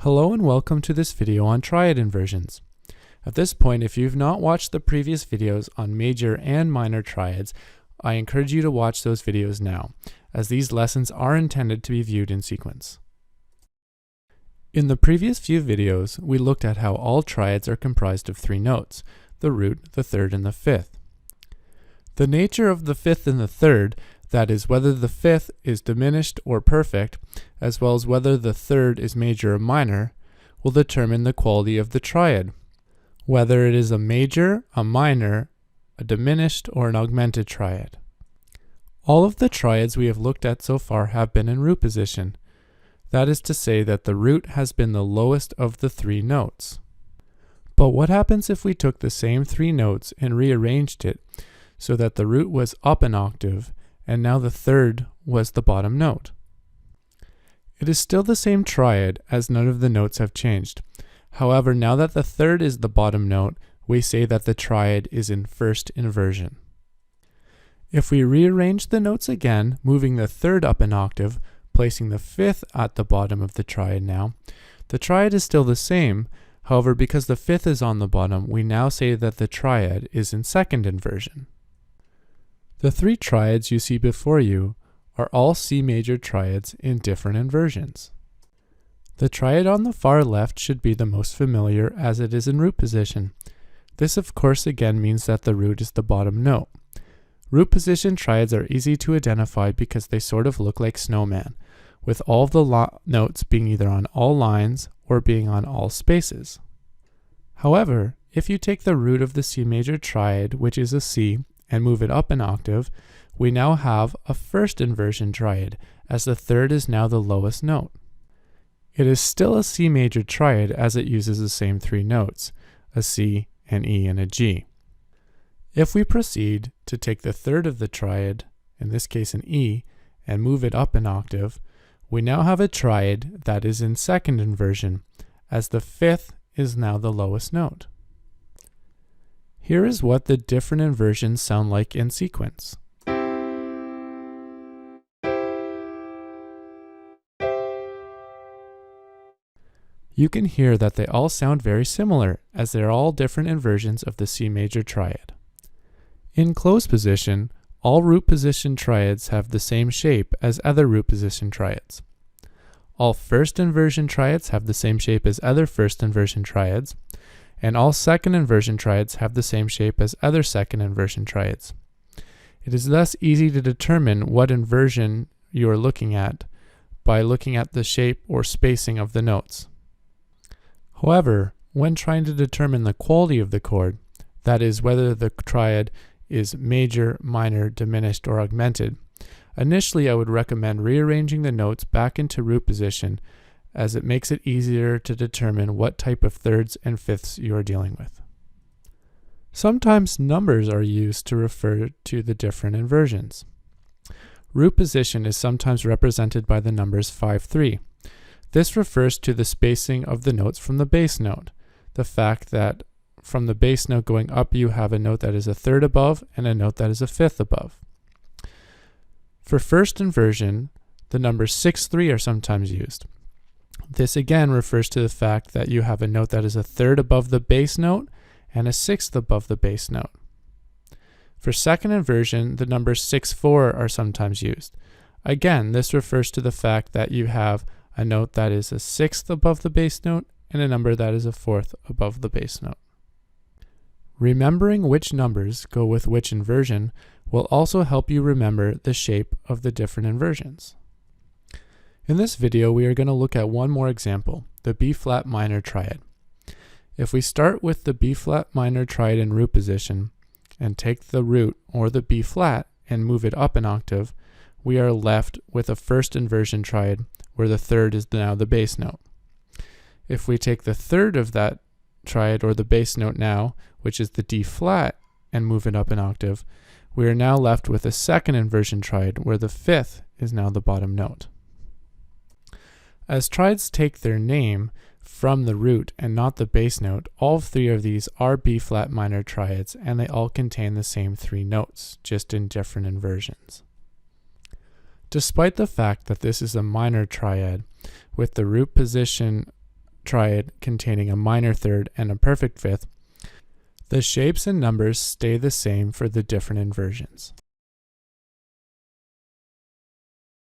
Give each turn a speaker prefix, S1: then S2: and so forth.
S1: Hello and welcome to this video on triad inversions. At this point, if you've not watched the previous videos on major and minor triads, I encourage you to watch those videos now, as these lessons are intended to be viewed in sequence. In the previous few videos, we looked at how all triads are comprised of three notes: the root, the third, and the fifth. The nature of the fifth and the third, that is, whether the fifth is diminished or perfect, as well as whether the third is major or minor, will determine the quality of the triad, whether it is a major, a minor, a diminished, or an augmented triad. All of the triads we have looked at so far have been in root position. That is to say that the root has been the lowest of the three notes. But what happens if we took the same three notes and rearranged it so that the root was up an octave and now the third was the bottom note? It is still the same triad, as none of the notes have changed. However, now that the third is the bottom note, we say that the triad is in first inversion. If we rearrange the notes again, moving the third up an octave, placing the fifth at the bottom of the triad now, the triad is still the same. However, because the fifth is on the bottom, we now say that the triad is in second inversion. The three triads you see before you are all C major triads in different inversions. The triad on the far left should be the most familiar, as it is in root position. This of course again means that the root is the bottom note. Root position triads are easy to identify because they sort of look like snowmen, with all of the notes being either on all lines or being on all spaces. However, if you take the root of the C major triad, which is a C, and move it up an octave, we now have a first inversion triad, as the third is now the lowest note. It is still a C major triad as it uses the same three notes, a C, an E, and a G. If we proceed to take the third of the triad, in this case an E, and move it up an octave, we now have a triad that is in second inversion, as the fifth is now the lowest note. Here is what the different inversions sound like in sequence. You can hear that they all sound very similar, as they are all different inversions of the C major triad. In closed position, all root position triads have the same shape as other root position triads. All first inversion triads have the same shape as other first inversion triads, and all second inversion triads have the same shape as other second inversion triads. It is thus easy to determine what inversion you are looking at by looking at the shape or spacing of the notes. However, when trying to determine the quality of the chord, that is, whether the triad is major, minor, diminished, or augmented, initially I would recommend rearranging the notes back into root position, as it makes it easier to determine what type of thirds and fifths you are dealing with. Sometimes numbers are used to refer to the different inversions. Root position is sometimes represented by the numbers 5-3. This refers to the spacing of the notes from the bass note, the fact that from the bass note going up you have a note that is a third above and a note that is a fifth above. For first inversion, the numbers 6-3 are sometimes used. This again refers to the fact that you have a note that is a third above the bass note and a sixth above the bass note. For second inversion, the numbers 6-4 are sometimes used. Again, this refers to the fact that you have a note that is a sixth above the bass note and a number that is a fourth above the bass note. Remembering which numbers go with which inversion will also help you remember the shape of the different inversions. In this video, we are going to look at one more example, the B-flat minor triad. If we start with the B-flat minor triad in root position and take the root, or the B-flat, and move it up an octave, we are left with a first inversion triad where the third is now the bass note. If we take the third of that triad, or the bass note now, which is the D-flat, and move it up an octave, we are now left with a second inversion triad where the fifth is now the bottom note. As triads take their name from the root and not the bass note, all three of these are B-flat minor triads, and they all contain the same three notes, just in different inversions. Despite the fact that this is a minor triad, with the root position triad containing a minor third and a perfect fifth, the shapes and numbers stay the same for the different inversions.